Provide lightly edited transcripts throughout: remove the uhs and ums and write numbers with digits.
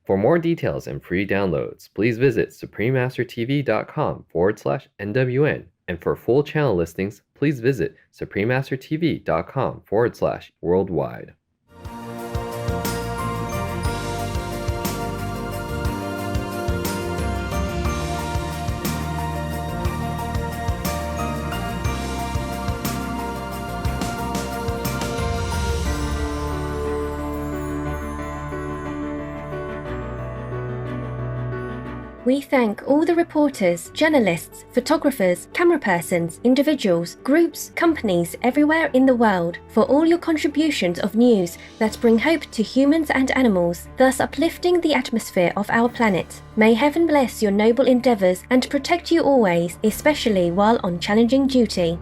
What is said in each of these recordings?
For more details and free downloads, please visit suprememastertv.com/NWN. And for full channel listings, please visit suprememastertv.com/worldwide. We thank all the reporters, journalists, photographers, camera persons, individuals, groups, companies everywhere in the world for all your contributions of news that bring hope to humans and animals, thus uplifting the atmosphere of our planet. May heaven bless your noble endeavors and protect you always, especially while on challenging duty.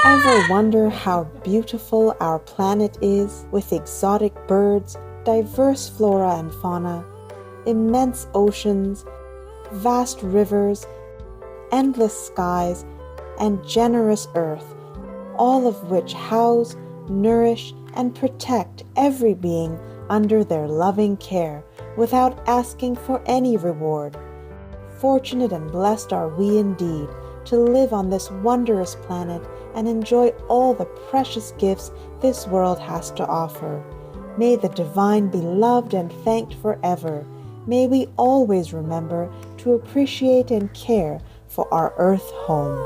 Ever wonder how beautiful our planet is, with exotic birds, diverse flora and fauna, immense oceans, vast rivers, endless skies, and generous earth, all of which house, nourish, and protect every being under their loving care without asking for any reward. Fortunate and blessed are we indeed to live on this wondrous planet and enjoy all the precious gifts this world has to offer. May the divine be loved and thanked forever. May we always remember to appreciate and care for our earth home.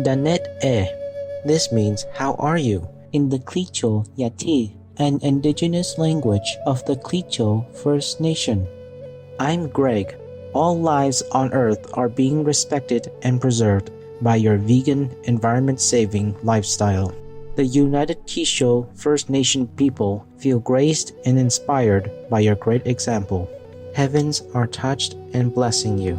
Danet. This means how are you in the Quichua Yati, an indigenous language of the Quichua First Nation. I'm Greg. All lives on Earth are being respected and preserved by your vegan, environment-saving lifestyle. The United Quichua First Nation people feel graced and inspired by your great example. Heavens are touched and blessing you.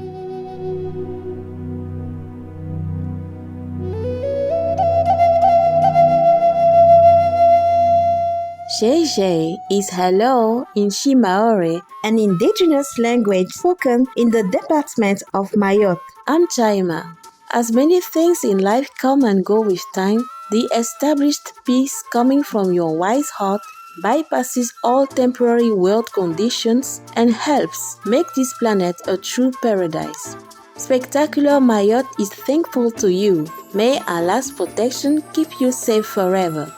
Shei is hello in Shimaore, an indigenous language spoken in the department of Mayotte. I'm Chaima. As many things in life come and go with time, the established peace coming from your wise heart bypasses all temporary world conditions and helps make this planet a true paradise. Spectacular Mayotte is thankful to you. May Allah's protection keep you safe forever.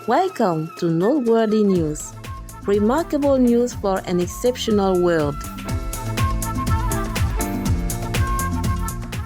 Welcome to Noteworthy News. Remarkable news for an exceptional world.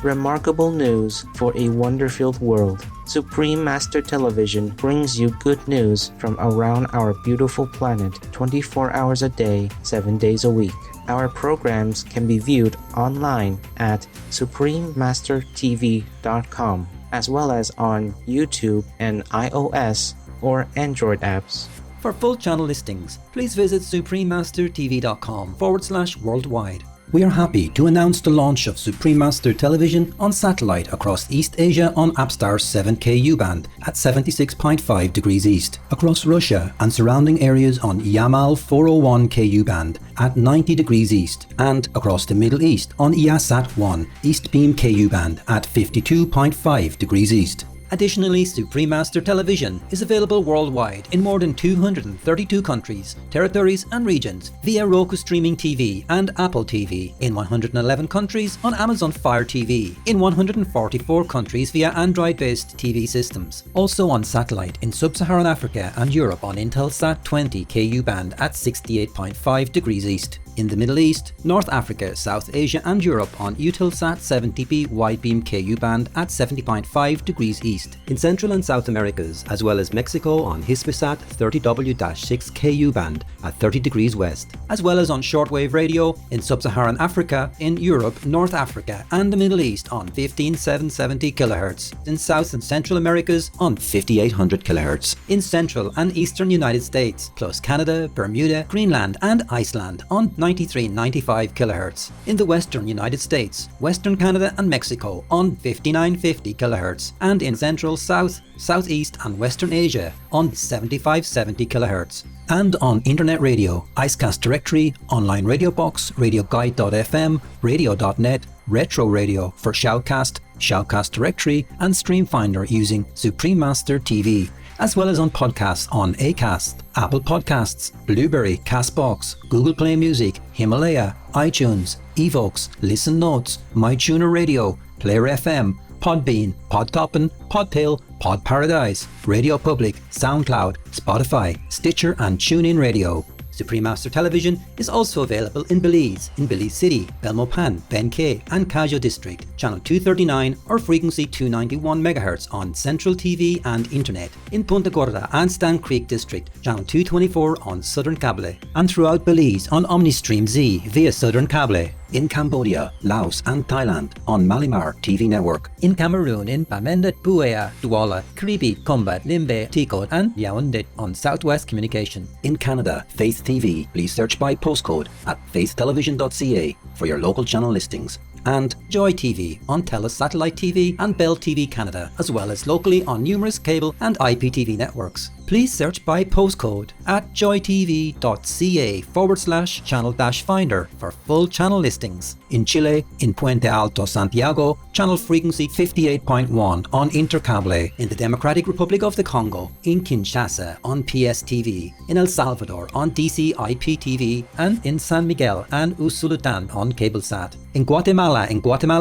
Remarkable news for a wonder-filled world. Supreme Master Television brings you good news from around our beautiful planet 24 hours a day, 7 days a week. Our programs can be viewed online at suprememastertv.com, as well as on YouTube and iOS or Android apps. For full channel listings, please visit suprememastertv.com/worldwide. We are happy to announce the launch of Supreme Master Television on satellite across East Asia on Apstar 7K U-band at 76.5 degrees east, across Russia and surrounding areas on Yamal 401 KU band at 90 degrees east, and across the Middle East on Yasat 1 East Beam KU band at 52.5 degrees east. Additionally, Supreme Master Television is available worldwide in more than 232 countries, territories and regions via Roku Streaming TV and Apple TV, in 111 countries on Amazon Fire TV, in 144 countries via Android-based TV systems, also on satellite in Sub-Saharan Africa and Europe on Intelsat 20 KU band at 68.5 degrees east. In the Middle East, North Africa, South Asia and Europe on Eutelsat 70p Widebeam KU band at 70.5 degrees east. In Central and South Americas, as well as Mexico on Hispasat 30W-6 KU band at 30 degrees west. as well as on shortwave radio in Sub-Saharan Africa, in Europe, North Africa and the Middle East on 15770 kHz, in South and Central Americas on 5800 kHz, in Central and Eastern United States, plus Canada, Bermuda, Greenland and Iceland on 9395 kHz, in the Western United States, Western Canada and Mexico on 5950 kHz, and in Central, South, Southeast and Western Asia on 7570 kHz. And on Internet Radio, Icecast Directory, Online Radio Box, RadioGuide.fm, Radio.net, Retro Radio for Shoutcast, Shoutcast Directory and StreamFinder using Supreme Master TV, as well as on podcasts on Acast, Apple Podcasts, Blueberry, Castbox, Google Play Music, Himalaya, iTunes, Evox, Listen Notes, MyTuner Radio, Player FM, Podbean, Podtoppin, Podtail, Pod Paradise, Radio Public, SoundCloud, Spotify, Stitcher and TuneIn Radio. Supreme Master Television is also available in Belize City, Belmopan, Benkei and Kajo District, channel 239 or frequency 291 MHz on Central TV and Internet, in Punta Gorda and Stan Creek District, channel 224 on Southern Cable, and throughout Belize on Omnistream Z via Southern Cable, in Cambodia, Laos and Thailand on Malimar TV Network, in Cameroon in Bamendat, Buea, Douala, Karibi, Combat, Limbe, Tikot and Yaoundé on Southwest Communication, in Canada, Faith TV. Please search by postcode at faithtelevision.ca for your local channel listings, and Joy TV on TELUS Satellite TV and Bell TV Canada, as well as locally on numerous cable and IPTV networks. Please search by postcode at joytv.ca/channel-finder for full channel listings. In Chile, in Puente Alto, Santiago, channel frequency 58.1 on Intercable. In the Democratic Republic of the Congo, in Kinshasa on PSTV. In El Salvador on DC IPTV, and in San Miguel and Usulután on CableSat. In Guatemala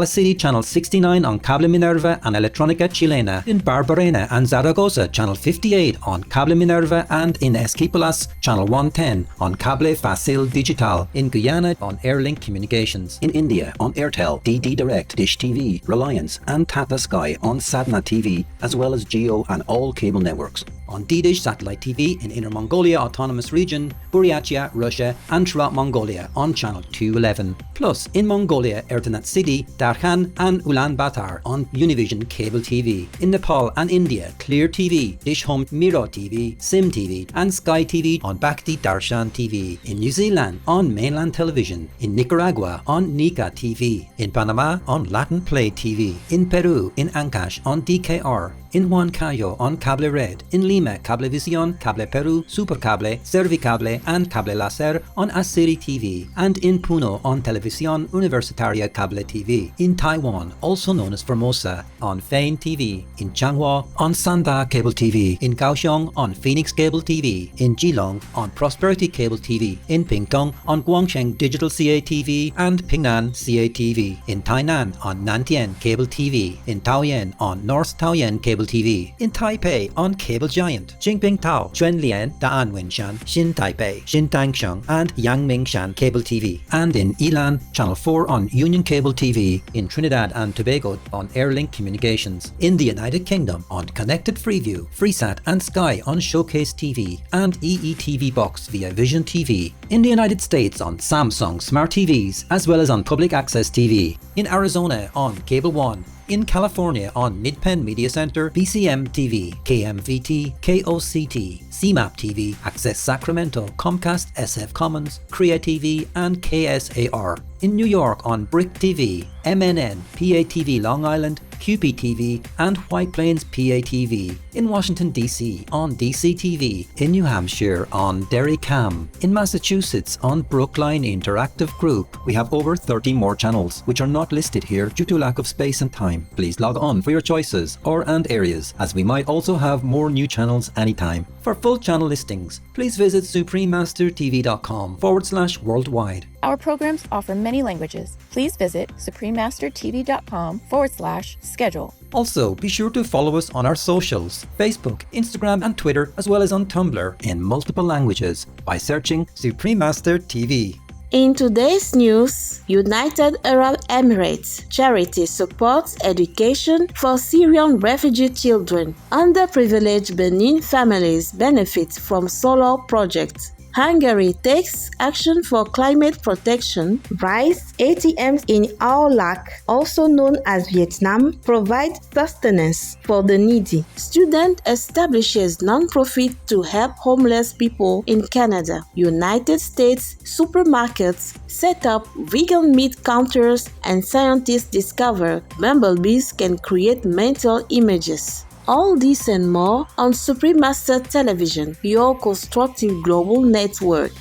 City, channel 69 on Cable Minerva and Electronica Chilena. In Barbarena and Zaragoza, channel 58 on Cable Minerva, and in Esquipulas, channel 110 on Cable Facil Digital. In Guyana on Airlink Communications. In India on Airtel, DD Direct, Dish TV, Reliance and Tata Sky on Sadna TV, as well as Geo and all cable networks. On D-Dish Satellite TV in Inner Mongolia Autonomous Region, Buryatia, Russia and throughout Mongolia on channel 211. Plus in Mongolia, Erdenet City, Darkhan and Ulaanbaatar on Univision Cable TV. In Nepal and India, Clear TV, Dish Home Miro TV, Sim TV and Sky TV on Bhakti Darshan TV. In New Zealand on Mainland Television. In Nicaragua on Nika TV. In Panama on Latin Play TV. In Peru in Ancash on DKR. In Huancayo on Cable Red. In Lima, Cablevisión, Cable Peru, Supercable, Servicable and Cable Láser on Asiri TV. And in Puno on Televisión Universitaria Cable TV. In Taiwan, also known as Formosa, on Fein TV. In Changhua on Sanda Cable TV. In Kaohsiung on Phoenix Cable TV. In Geelong on Prosperity Cable TV. In Pingtung on Guangcheng Digital CATV and Pingnan CATV. In Tainan on Nantien Cable TV. In Taoyuan on North Taoyuan Cable TV. In Taipei on Cable Giant, Jinping Tao, Zhuanlian, Da'anwenshan, Xin Taipei, Xin Tangshan and Yangmingshan Cable TV. And in Ilan, Channel 4 on Union Cable TV. In Trinidad and Tobago on Airlink Communications. In the United Kingdom on Connected Freeview, Freesat and Sky on Showcase TV and EETV Box via Vision TV. In the United States on Samsung Smart TVs as well as on Public Access TV. In Arizona on Cable One. In California on Midpen Media Center, BCM TV, KMVT, KOCT, CMAP TV, Access Sacramento, Comcast SF Commons, Krea TV and KSAR. In New York on Brick TV, MNN, PATV Long Island, QPTV and White Plains PATV. In Washington DC on DCTV. In New Hampshire on Derry Cam. In Massachusetts on Brookline Interactive Group. We have over 30 more channels which are not listed here due to lack of space and time. Please log on for your choices and areas, as we might also have more new channels anytime. For full channel listings, please visit suprememastertv.com/worldwide. Our programs offer many languages. Please visit suprememastertv.com/schedule. Also, be sure to follow us on our socials, Facebook, Instagram and Twitter, as well as on Tumblr in multiple languages by searching Supreme Master TV. In today's news, United Arab Emirates charity supports education for Syrian refugee children. Underprivileged Benin families benefit from solar projects. Hungary takes action for climate protection. Rice ATMs in Ao Lac, also known as Vietnam, provide sustenance for the needy. Student establishes non-profit to help homeless people in Canada. United States supermarkets set up vegan meat counters, and scientists discover bumblebees can create mental images. All this and more on Supreme Master Television, your constructive global network.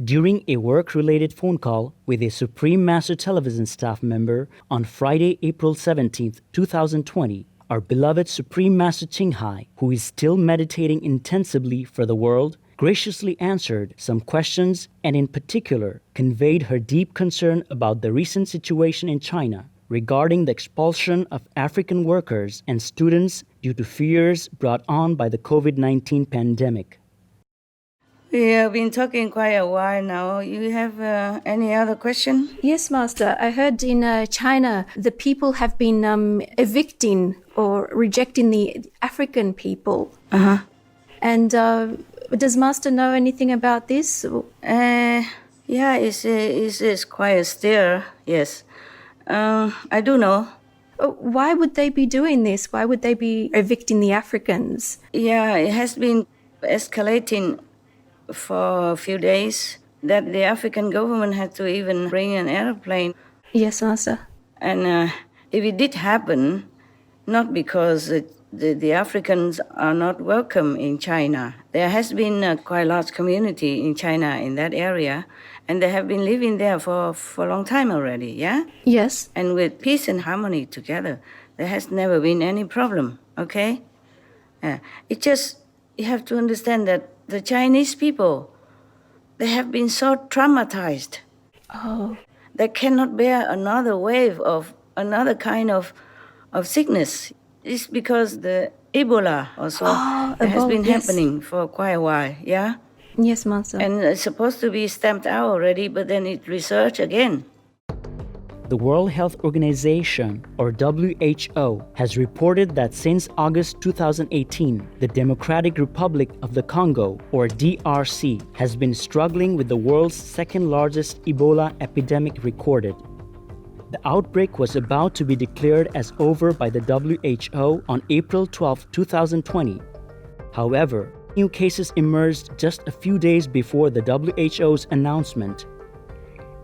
During a work-related phone call with a Supreme Master Television staff member on Friday, April 17, 2020, our beloved Supreme Master Qinghai, who is still meditating intensively for the world, graciously answered some questions and in particular conveyed her deep concern about the recent situation in China regarding the expulsion of African workers and students due to fears brought on by the COVID-19 pandemic. We have been talking quite a while now. You have any other question? Yes, Master. I heard in China the people have been evicting or rejecting the African people. Uh-huh. And does Master know anything about this? Yeah, it's quite still, yes. I do know. Why would they be doing this? Why would they be evicting the Africans? Yeah, it has been escalating for a few days that the African government had to even bring an airplane. Yes, Master. And if it did happen, not because the Africans are not welcome in China. There has been a quite large community in China in that area, and they have been living there for a long time already, yeah? Yes. And with peace and harmony together, there has never been any problem, okay? It just, you have to understand that the Chinese people, they have been so traumatized. Oh. They cannot bear another wave of another kind of sickness. It's because the Ebola also has been happening for quite a while, yeah? Yes, Master. And it's supposed to be stamped out already, but then it researched again. The World Health Organization, or WHO, has reported that since August 2018, the Democratic Republic of the Congo, or DRC, has been struggling with the world's second-largest Ebola epidemic recorded. The outbreak was about to be declared as over by the WHO on April 12, 2020. However, new cases emerged just a few days before the WHO's announcement.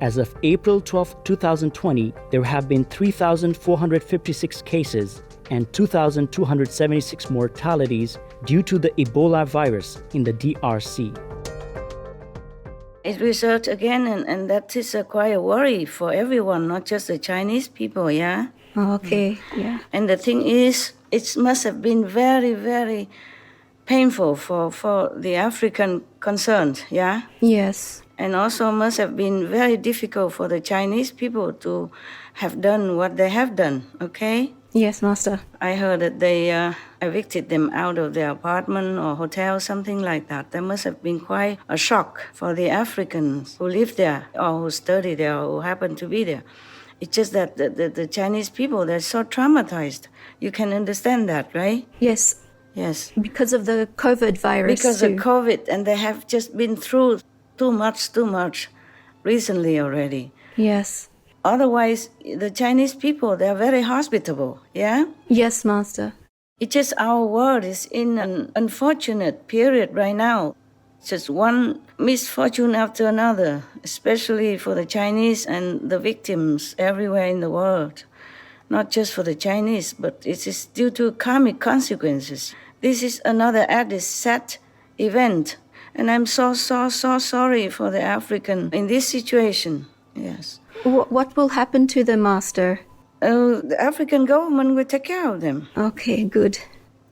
As of April 12, 2020, there have been 3,456 cases and 2,276 mortalities due to the Ebola virus in the DRC. It's researched again, and that is quite a worry for everyone, not just the Chinese people, yeah? Okay, yeah. And the thing is, it must have been very, very painful for the African concerned, yeah? Yes. And also must have been very difficult for the Chinese people to have done what they have done, okay? Yes, Master. I heard that they evicted them out of their apartment or hotel, something like that. That must have been quite a shock for the Africans who live there or who study there or who happen to be there. It's just that the Chinese people, they're so traumatized. You can understand that, right? Yes. Yes. Because of the COVID virus. Because of COVID, and they have just been through too much recently already. Yes. Otherwise, the Chinese people, they're very hospitable, yeah? Yes, Master. It's just our world is in an unfortunate period right now. Just one misfortune after another, especially for the Chinese and the victims everywhere in the world. Not just for the Chinese, but it is due to karmic consequences. This is another added sad event. And I'm so sorry for the African in this situation, yes. What will happen to the Master? The African government will take care of them. Okay, good.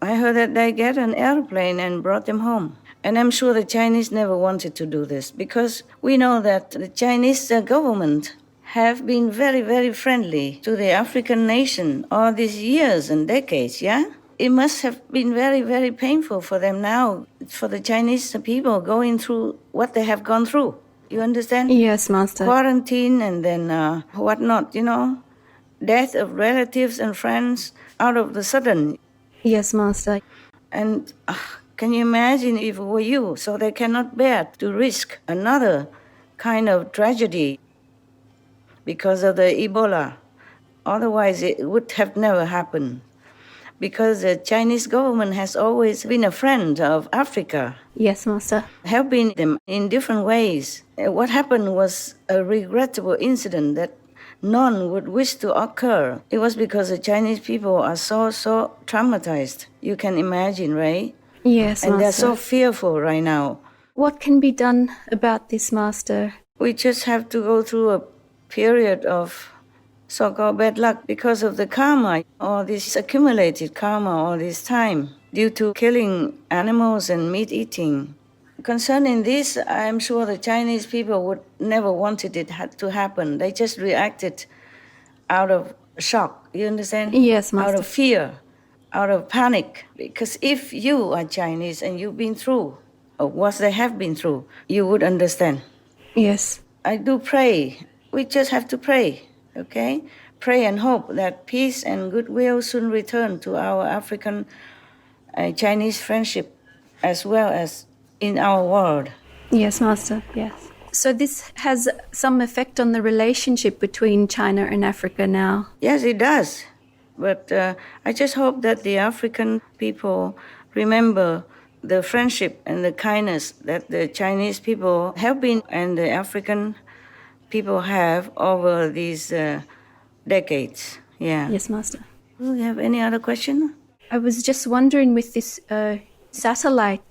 I heard that they get an airplane and brought them home. And I'm sure the Chinese never wanted to do this because we know that the Chinese government have been very, very friendly to the African nation all these years and decades, yeah? It must have been very, very painful for them now, for the Chinese people going through what they have gone through. You understand? Yes, Master. Quarantine and then whatnot, you know? Death of relatives and friends out of the sudden. Yes, Master. And can you imagine if it were you? So they cannot bear to risk another kind of tragedy because of the Ebola. Otherwise, it would have never happened. Because the Chinese government has always been a friend of Africa, Yes, Master. helping them in different ways. What happened was a regrettable incident that none would wish to occur. It was because the Chinese people are so traumatized. You can imagine, right? Yes, And they're Master. so fearful right now. What can be done about this, Master? We just have to go through a period of so-called bad luck because of the karma, all this accumulated karma all this time due to killing animals and meat eating. Concerning this, I'm sure the Chinese people would never wanted it to happen. They just reacted out of shock, you understand? Yes, Master. Out of fear, out of panic. Because if you are Chinese and you've been through what they have been through, you would understand. Yes. I do pray. We just have to pray, okay? Pray and hope that peace and goodwill soon return to our African Chinese friendship as well as in our world. Yes, Master. Yes. So this has some effect on the relationship between China and Africa now. Yes, it does. But I just hope that the African people remember the friendship and the kindness that the Chinese people have been and the African people have over these decades. Yeah. Yes, Master. Do you have any other question? I was just wondering with this satellite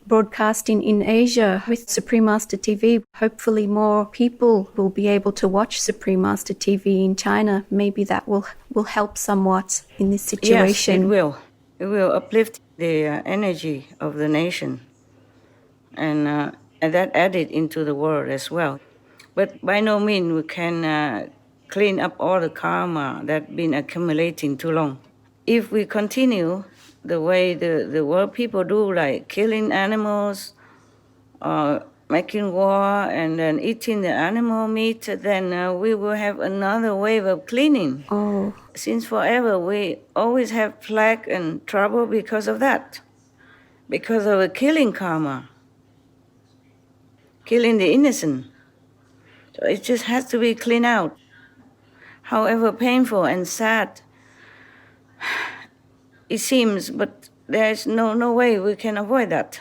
broadcasting in Asia with Supreme Master TV, hopefully more people will be able to watch Supreme Master TV in China. Maybe that will help somewhat in this situation. Yes, it will. It will uplift the energy of the nation and that added into the world as well. But by no means we can clean up all the karma that's been accumulating too long. If we continue the way the world people do, like killing animals, making war, and then eating the animal meat, then we will have another wave of cleaning. Oh. Since forever, we always have plague and trouble because of that, because of a killing karma, killing the innocent. So it just has to be cleaned out. However painful and sad it seems, but there's no way we can avoid that.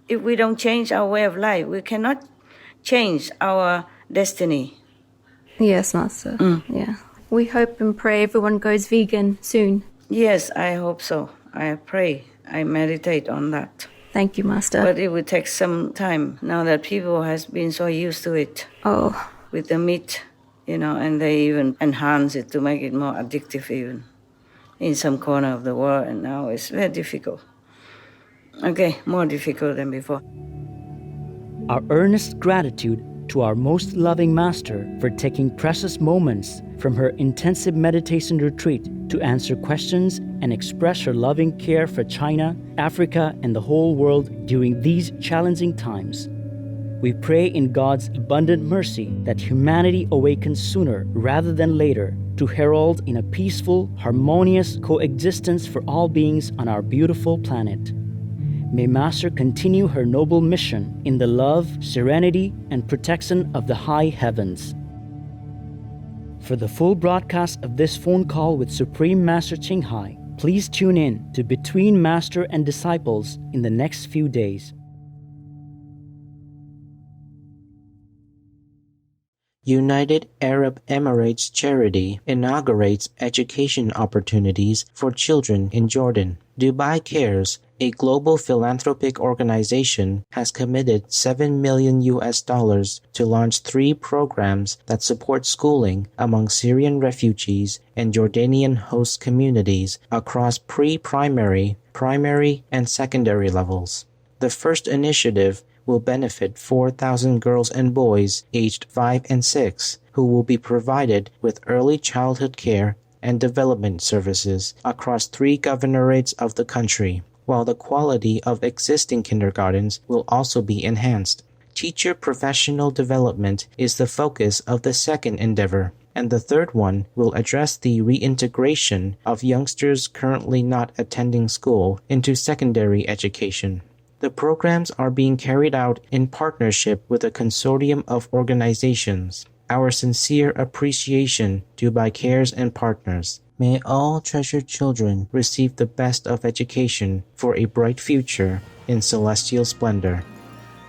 If we don't change our way of life, we cannot change our destiny. Yes, Master. Yeah. We hope and pray everyone goes vegan soon. Yes, I hope so. I pray. I meditate on that. Thank you, Master. But it will take some time now that people has been so used to it. Oh. With the meat, and they even enhance it to make it more addictive even in some corner of the world, and now it's very difficult. Okay, more difficult than before. Our earnest gratitude to our most loving Master for taking precious moments from her intensive meditation retreat to answer questions and express her loving care for China, Africa, and the whole world during these challenging times. We pray in God's abundant mercy that humanity awakens sooner rather than later to herald in a peaceful, harmonious coexistence for all beings on our beautiful planet. May Master continue her noble mission in the love, serenity, and protection of the high heavens. For the full broadcast of this phone call with Supreme Master Ching Hai, please tune in to Between Master and Disciples in the next few days. United Arab Emirates Charity inaugurates education opportunities for children in Jordan. Dubai Cares, a global philanthropic organization, has committed $7 million to launch 3 programs that support schooling among Syrian refugees and Jordanian host communities across pre-primary, primary, and secondary levels. The first initiative will benefit 4,000 girls and boys aged 5 and 6 who will be provided with early childhood care and development services across 3 governorates of the country, while the quality of existing kindergartens will also be enhanced. Teacher professional development is the focus of the second endeavor. and the third one will address the reintegration of youngsters currently not attending school into secondary education. The programs are being carried out in partnership with a consortium of organizations. Our sincere appreciation due by CARES and partners. May all treasured children receive the best of education for a bright future in celestial splendor.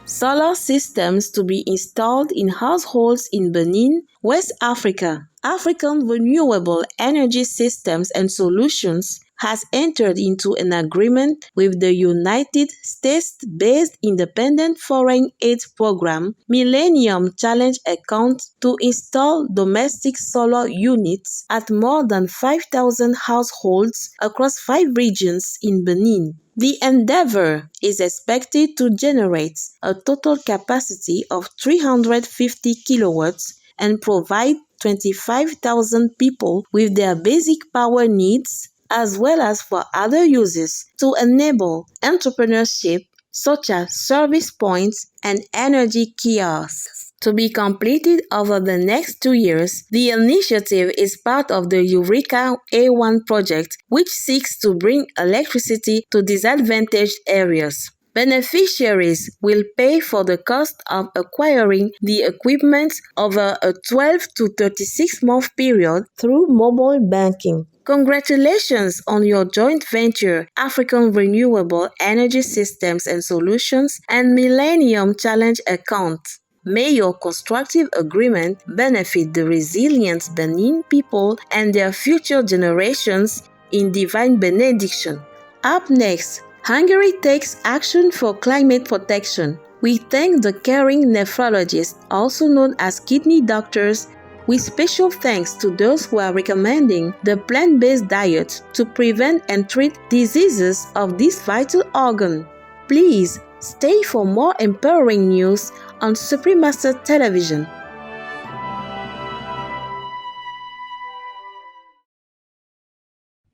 Solar systems to be installed in households in Benin, West Africa. African Renewable Energy Systems and Solutions has entered into an agreement with the United States-based Independent Foreign Aid Program Millennium Challenge Account to install domestic solar units at more than 5,000 households across 5 regions in Benin. The endeavor is expected to generate a total capacity of 350 kilowatts and provide 25,000 people with their basic power needs, as well as for other uses to enable entrepreneurship such as service points and energy kiosks. To be completed over the next 2 years, the initiative is part of the Eureka A1 project, which seeks to bring electricity to disadvantaged areas. Beneficiaries will pay for the cost of acquiring the equipment over a 12 to 36-month period through mobile banking. Congratulations on your joint venture, African Renewable Energy Systems and Solutions and Millennium Challenge account. May your constructive agreement benefit the resilient Benin people and their future generations in divine benediction. Up next, Hungary takes action for climate protection. We thank the caring nephrologists, also known as kidney doctors, with special thanks to those who are recommending the plant-based diet to prevent and treat diseases of this vital organ. Please stay for more empowering news on Supreme Master Television.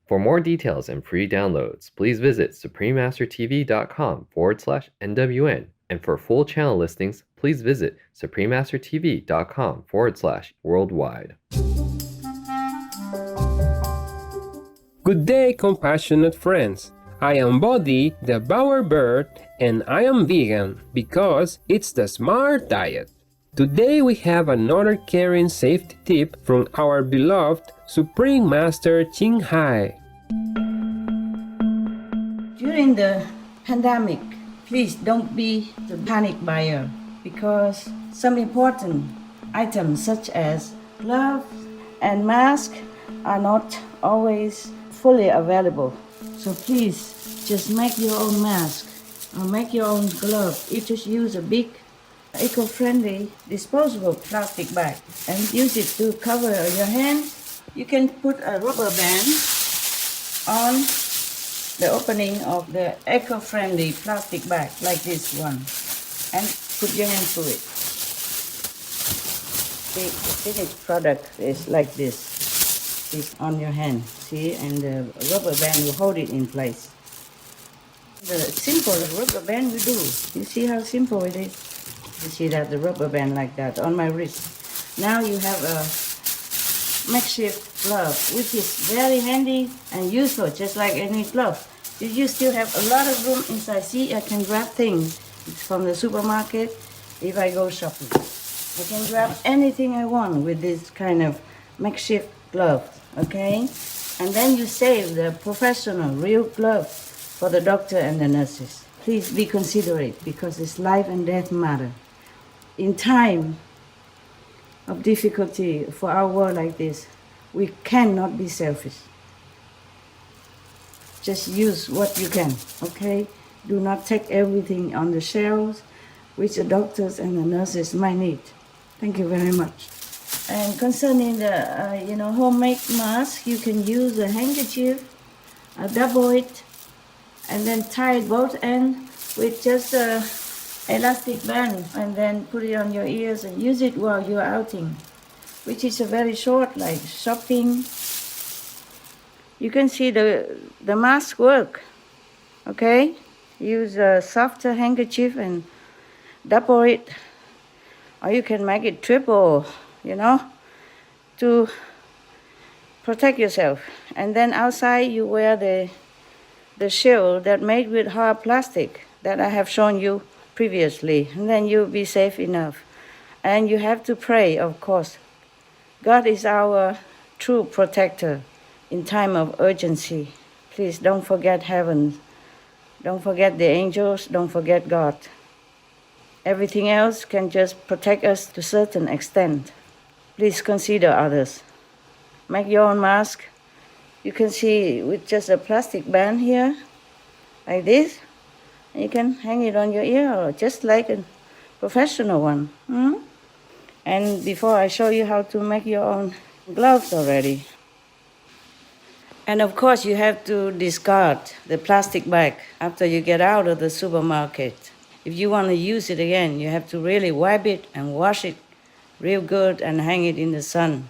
For more details and free downloads, please visit suprememastertv.com/NWN. And for full channel listings, please visit suprememastertv.com/worldwide. Good day, compassionate friends. I am Bodhi, the bowerbird, and I am vegan because it's the smart diet. Today we have another caring safety tip from our beloved Supreme Master Ching Hai. During the pandemic, please don't be the panic buyer because some important items such as gloves and masks are not always fully available. So please just make your own mask or make your own glove. You just use a big eco-friendly disposable plastic bag and use it to cover your hands. You can put a rubber band on the opening of the eco-friendly plastic bag like this one and put your hand through it. The finished product is like this. It's on your hand, see, and the rubber band will hold it in place. The simple rubber band we do. You see how simple it is? You see that the rubber band like that on my wrist. Now you have a makeshift glove, which is very handy and useful, just like any glove. You still have a lot of room inside. See, I can grab things from the supermarket if I go shopping. I can grab anything I want with this kind of makeshift glove, okay? And then you save the professional, real glove for the doctor and the nurses. Please be considerate because it's life and death matter. In time of difficulty for our world like this, we cannot be selfish. Just use what you can, okay? Do not take everything on the shelves, which the doctors and the nurses might need. Thank you very much. And concerning the, homemade mask, you can use a handkerchief, double it, and then tie it both ends with just a elastic band, and then put it on your ears and use it while you're outing, which is a very short, like shopping. You can see the mask work, okay? Use a softer handkerchief and double it, or you can make it triple, to protect yourself. And then outside you wear the shield that made with hard plastic that I have shown you previously, and then you'll be safe enough. And you have to pray, of course. God is our true protector in time of urgency. Please don't forget heaven. Don't forget the angels. Don't forget God. Everything else can just protect us to a certain extent. Please consider others. Make your own mask. You can see with just a plastic band here, like this. You can hang it on your ear, or just like a professional one. And before I show you how to make your own gloves already. And of course, you have to discard the plastic bag after you get out of the supermarket. If you want to use it again, you have to really wipe it and wash it real good and hang it in the sun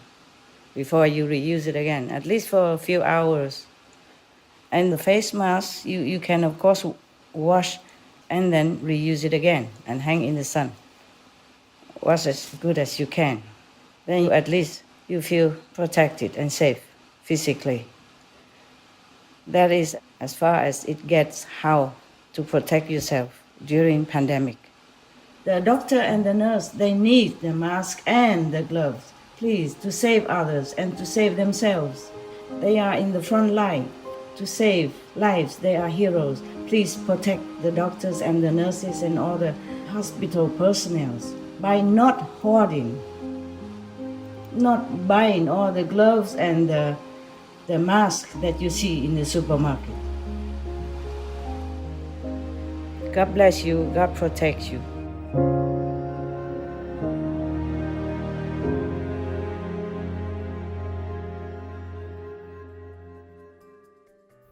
before you reuse it again, at least for a few hours. And the face mask, you can, of course, wash and then reuse it again and hang in the sun. Wash as good as you can. Then at least you feel protected and safe physically. That is as far as it gets how to protect yourself during pandemic. The doctor and the nurse, they need the mask and the gloves, please, to save others and to save themselves. They are in the front line to save lives. They are heroes. Please protect the doctors and the nurses and all the hospital personnel by not hoarding, not buying all the gloves and the mask that you see in the supermarket. God bless you. God protect you.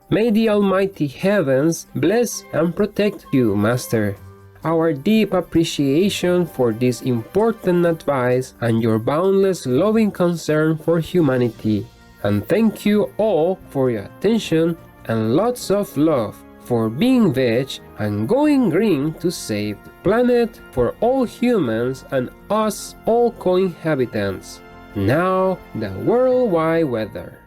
May the Almighty Heavens bless and protect you, Master. Our deep appreciation for this important advice and your boundless loving concern for humanity. And thank you all for your attention and lots of love for being veg and going green to save the planet for all humans and us all co-inhabitants. Now, the worldwide weather.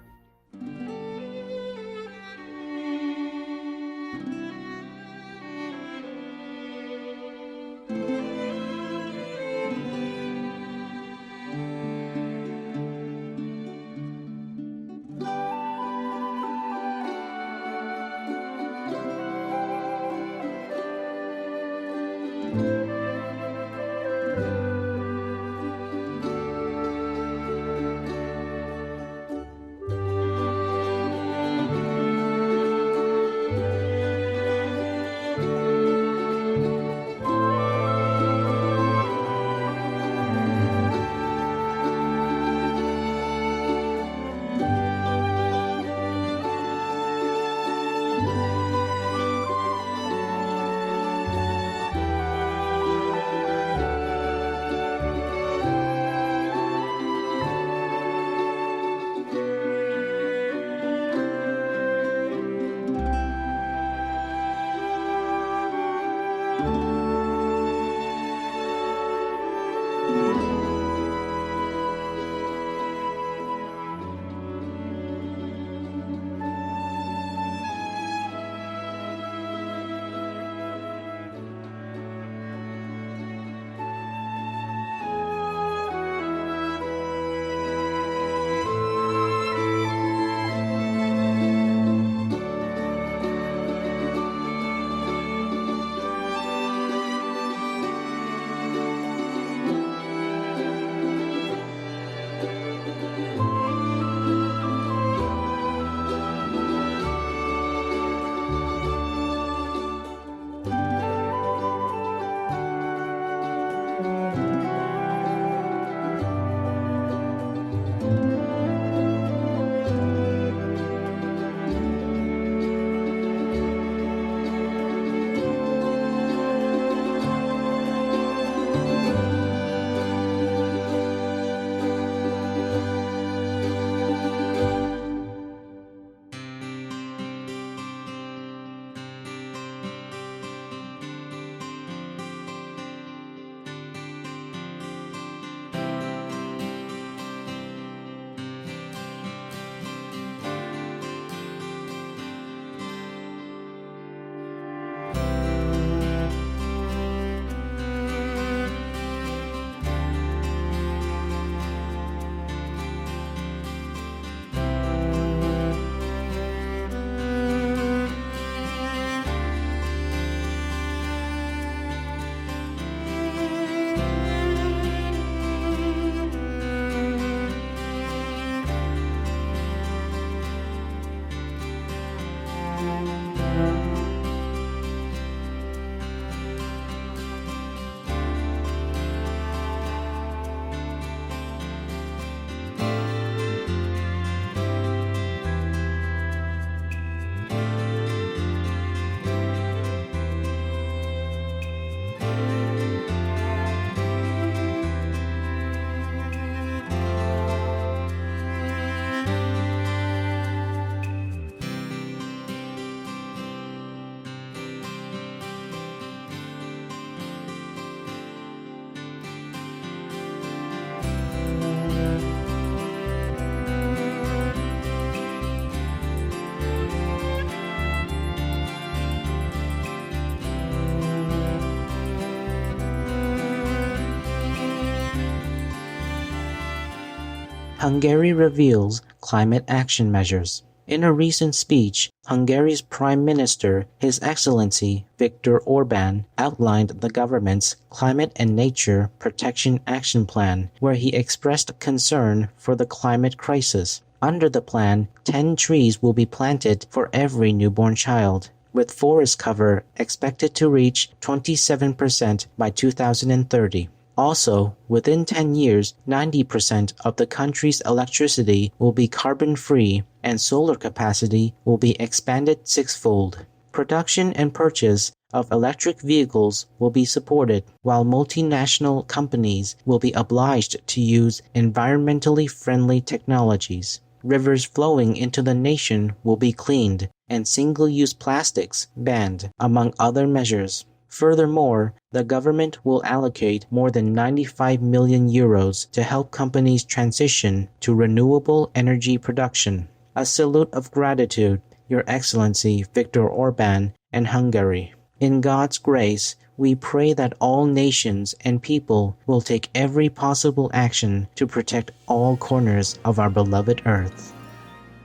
Hungary reveals climate action measures. In a recent speech, Hungary's Prime Minister, His Excellency Viktor Orbán, outlined the government's Climate and Nature Protection Action Plan, where he expressed concern for the climate crisis. Under the plan, 10 trees will be planted for every newborn child, with forest cover expected to reach 27% by 2030. Also, within 10 years, 90% of the country's electricity will be carbon-free and solar capacity will be expanded sixfold. Production and purchase of electric vehicles will be supported, while multinational companies will be obliged to use environmentally friendly technologies. Rivers flowing into the nation will be cleaned and single-use plastics banned, among other measures. Furthermore, the government will allocate more than 95 million euros to help companies transition to renewable energy production. A salute of gratitude, Your Excellency Viktor Orbán and Hungary. In God's grace, we pray that all nations and people will take every possible action to protect all corners of our beloved earth.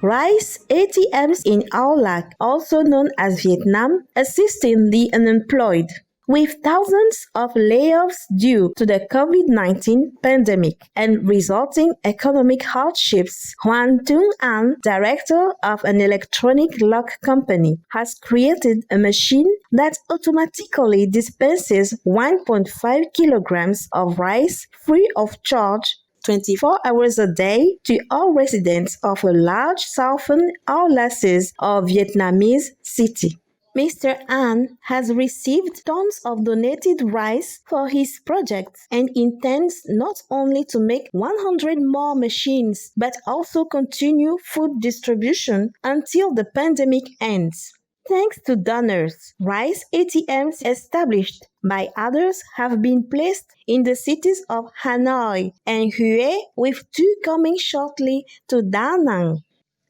Rice ATMs in Aulac, also known as Vietnam, assisting the unemployed. With thousands of layoffs due to the COVID-19 pandemic and resulting economic hardships, Hoan Tung An, director of an electronic lock company, has created a machine that automatically dispenses 1.5 kilograms of rice free of charge 24 hours a day to all residents of a large southern Aulaces or Vietnamese city. Mr. An has received tons of donated rice for his project and intends not only to make 100 more machines but also continue food distribution until the pandemic ends. Thanks to donors, rice ATMs established by others have been placed in the cities of Hanoi and Hue, with 2 coming shortly to Da Nang.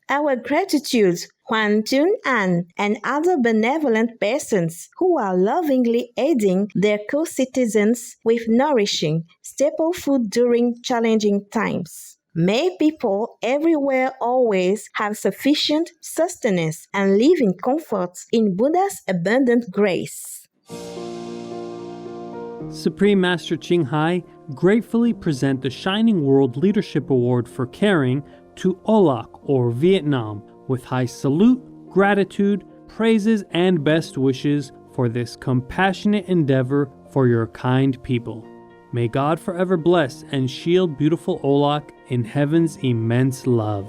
Our gratitude, Hoan Tung An, and other benevolent persons who are lovingly aiding their co-citizens with nourishing, staple food during challenging times. May people everywhere always have sufficient sustenance and live in comfort in Buddha's abundant grace. Supreme Master Ching Hai gratefully present the Shining World Leadership Award for Caring to Olac or Vietnam with high salute, gratitude, praises, and best wishes for this compassionate endeavor for your kind people. May God forever bless and shield beautiful Olac in heaven's immense love.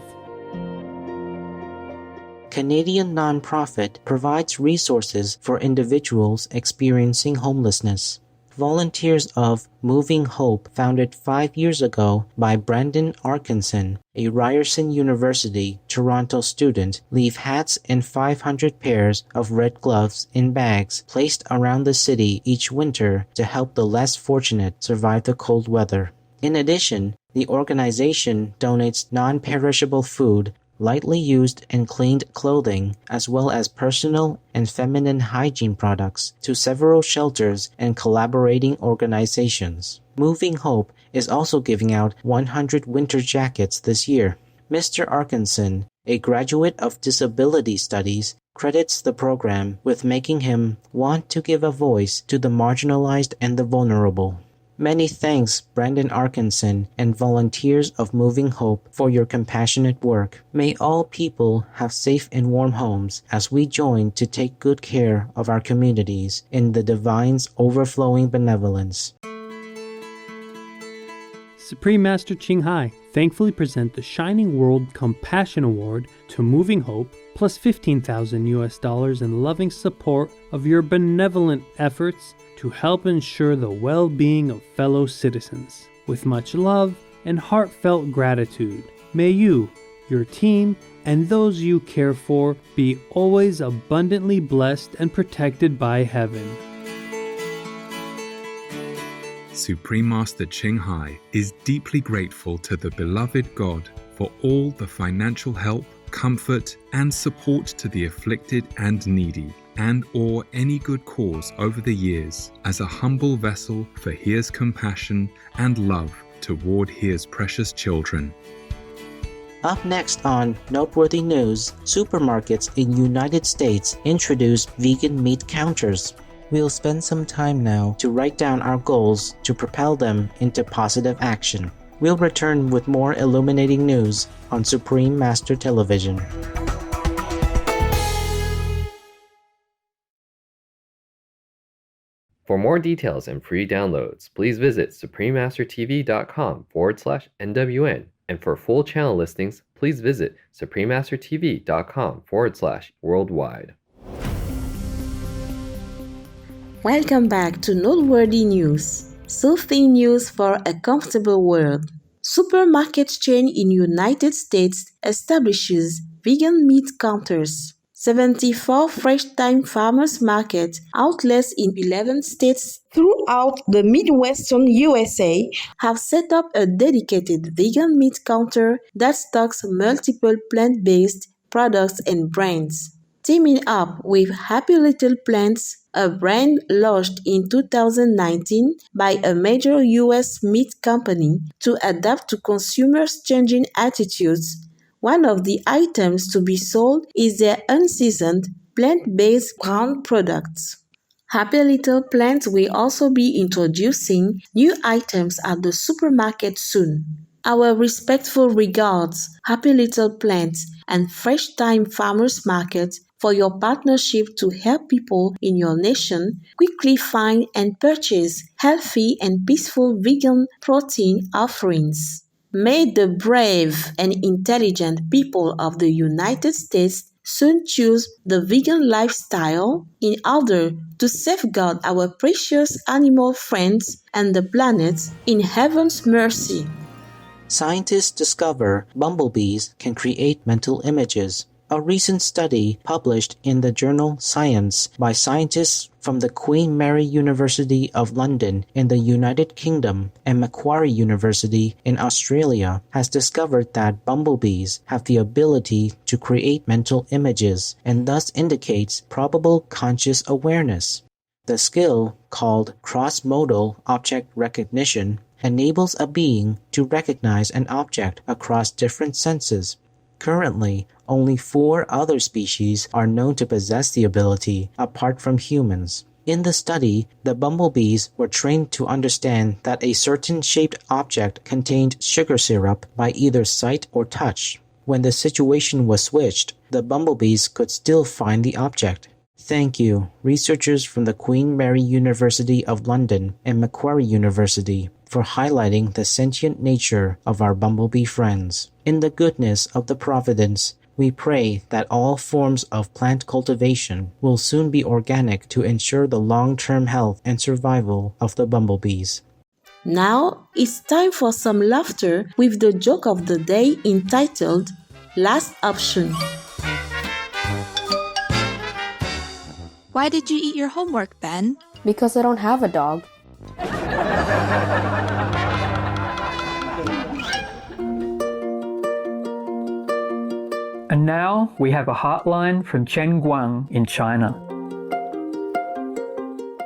Canadian nonprofit provides resources for individuals experiencing homelessness. Volunteers of Moving Hope, founded 5 years ago by Brandon Arkinson, a Ryerson University, Toronto student, leave hats and 500 pairs of red gloves in bags placed around the city each winter to help the less fortunate survive the cold weather. In addition, the organization donates non-perishable food, lightly used and cleaned clothing, as well as personal and feminine hygiene products to several shelters and collaborating organizations. Moving Hope is also giving out 100 winter jackets this year. Mr. Arkinson, a graduate of disability studies, credits the program with making him want to give a voice to the marginalized and the vulnerable. Many thanks, Brandon Arkinson and volunteers of Moving Hope, for your compassionate work. May all people have safe and warm homes as we join to take good care of our communities in the Divine's overflowing benevolence. Supreme Master Ching Hai thankfully present the Shining World Compassion Award to Moving Hope plus $15,000 in loving support of your benevolent efforts to help ensure the well-being of fellow citizens. With much love and heartfelt gratitude, may you, your team, and those you care for be always abundantly blessed and protected by heaven. Supreme Master Ching Hai is deeply grateful to the beloved God for all the financial help, comfort, and support to the afflicted and needy, and or any good cause over the years as a humble vessel for His compassion and love toward His precious children. Up next on Noteworthy News, supermarkets in United States introduce vegan meat counters. We'll spend some time now to write down our goals to propel them into positive action. We'll return with more illuminating news on Supreme Master Television. For more details and free downloads, please visit suprememastertv.com/NWN. And for full channel listings, please visit suprememastertv.com/worldwide. Welcome back to Noteworthy News. Soothing news for a comfortable world. Supermarket chain in United States establishes vegan meat counters. 74 Fresh Thyme Farmers Market outlets in 11 states throughout the Midwestern USA have set up a dedicated vegan meat counter that stocks multiple plant-based products and brands. Teaming up with Happy Little Plants, a brand launched in 2019 by a major U.S. meat company to adapt to consumers' changing attitudes. One of the items to be sold is their unseasoned, plant-based ground products. Happy Little Plants will also be introducing new items at the supermarket soon. Our respectful regards, Happy Little Plants and Fresh Thyme Farmers Market, for your partnership to help people in your nation quickly find and purchase healthy and peaceful vegan protein offerings. May the brave and intelligent people of the United States soon choose the vegan lifestyle in order to safeguard our precious animal friends and the planet in heaven's mercy. Scientists discover bumblebees can create mental images. A recent study published in the journal Science by scientists from the Queen Mary University of London in the United Kingdom and Macquarie University in Australia has discovered that bumblebees have the ability to create mental images and thus indicates probable conscious awareness. The skill, called cross-modal object recognition, enables a being to recognize an object across different senses. Currently, only 4 other species are known to possess the ability, apart from humans. In the study, the bumblebees were trained to understand that a certain shaped object contained sugar syrup by either sight or touch. When the situation was switched, the bumblebees could still find the object. Thank you, researchers from the Queen Mary University of London and Macquarie University, for highlighting the sentient nature of our bumblebee friends. In the goodness of the providence, we pray that all forms of plant cultivation will soon be organic to ensure the long-term health and survival of the bumblebees. Now it's time for some laughter with the joke of the day entitled Last Option. Why did you eat your homework, Ben? Because I don't have a dog. And now we have a hotline from Chen Guang in China.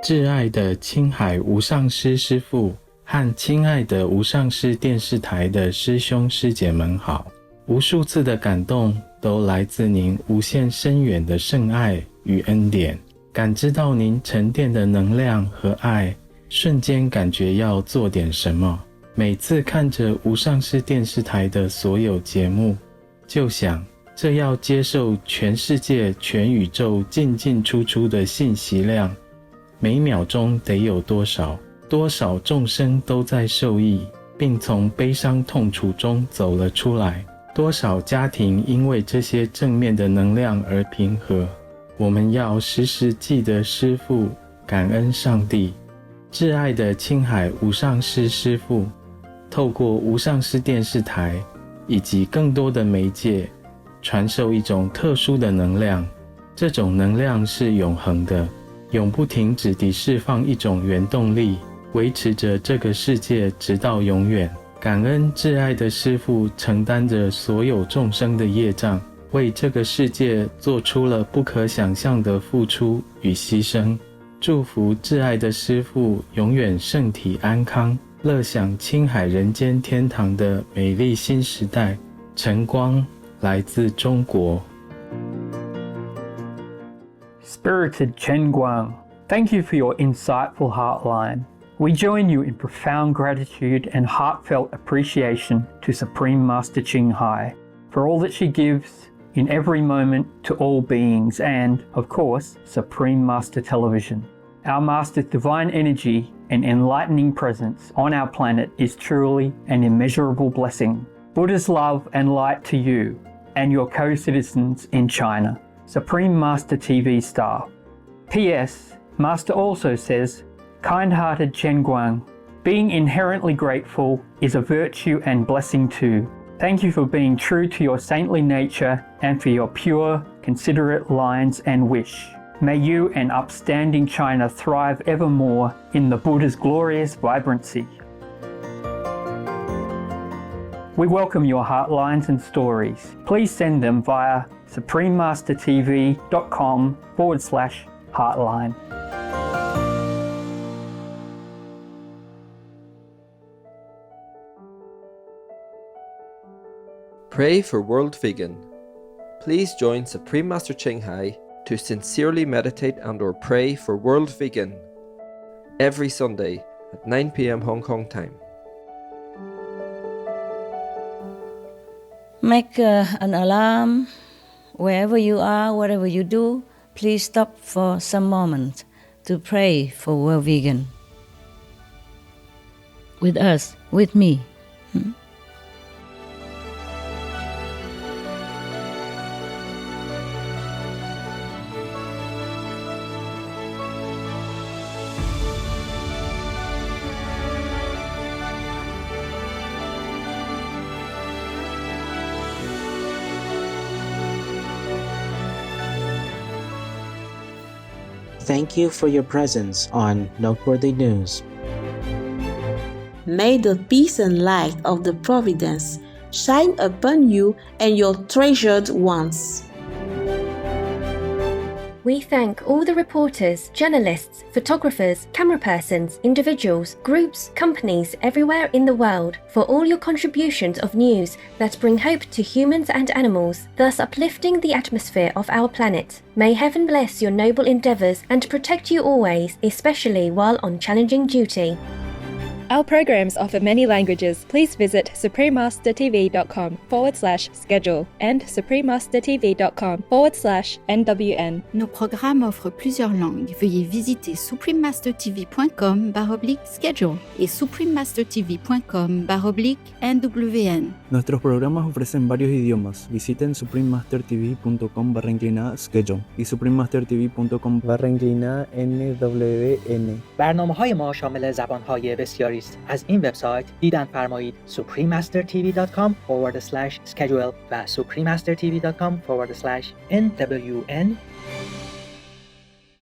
挚爱的青海无上师师父和亲爱的无上师电视台的师兄师姐们好，无数次的感动都来自您无限深远的圣爱与恩典，感知到您沉淀的能量和爱，瞬间感觉要做点什么。每次看着无上师电视台的所有节目，就想这要接受全世界全宇宙进进出出的信息量，每秒钟得有多少众生都在受益，并从悲伤痛楚中走了出来，多少家庭因为这些正面的能量而平和。我们要时时记得师父，感恩上帝。挚爱的青海无上师师父，透过无上师电视台以及更多的媒介，传授一种特殊的能量，这种能量是永恒的，永不停止地释放一种原动力，维持着这个世界直到永远。感恩挚爱的师父承担着所有众生的业障，为这个世界做出了不可想象的付出与牺牲。祝福挚爱的师父永远圣体安康，乐享青海人间天堂的美丽新时代。晨光来自中国。Spirited Chen Guang, thank you for your insightful Heartline. We join you in profound gratitude and heartfelt appreciation to Supreme Master Ching Hai for all that she gives in every moment to all beings and, of course, Supreme Master Television. Our Master's divine energy and enlightening presence on our planet is truly an immeasurable blessing. Buddha's love and light to you and your co-citizens in China. Supreme Master TV staff. P.S. Master also says, kind-hearted Chen Guang, being inherently grateful is a virtue and blessing too. Thank you for being true to your saintly nature and for your pure, considerate lines and wish. May you and upstanding China thrive evermore in the Buddha's glorious vibrancy. We welcome your heartlines and stories. Please send them via suprememastertv.com/heartline. Pray for World Vegan. Please join Supreme Master Ching Hai to sincerely meditate and/or pray for World Vegan every Sunday at 9 p.m. Hong Kong time. Make an alarm. Wherever you are, whatever you do, please stop for some moment to pray for World Vegan. With us, with me. Thank you for your presence on Noteworthy News. May the peace and light of the Providence shine upon you and your treasured ones. We thank all the reporters, journalists, photographers, camera persons, individuals, groups, companies everywhere in the world for all your contributions of news that bring hope to humans and animals, thus uplifting the atmosphere of our planet. May heaven bless your noble endeavours and protect you always, especially while on challenging duty. Our programs offer many languages. Please visit suprememastertv.com/schedule and suprememastertv.com/NWN. Nos programmes offrent plusieurs langues. Veuillez visiter suprememastertv.com/schedule et suprememastertv.com/NWN. Nuestros programas ofrecen varios idiomas. Visiten suprememastertv.com/schedule y suprememastertv.com/NWN. برنامه‌های ما شامل زبان‌های بسیاری است. از این وبسایت دیدن فرمایید suprememastertv.com/schedule و suprememastertv.com/NWN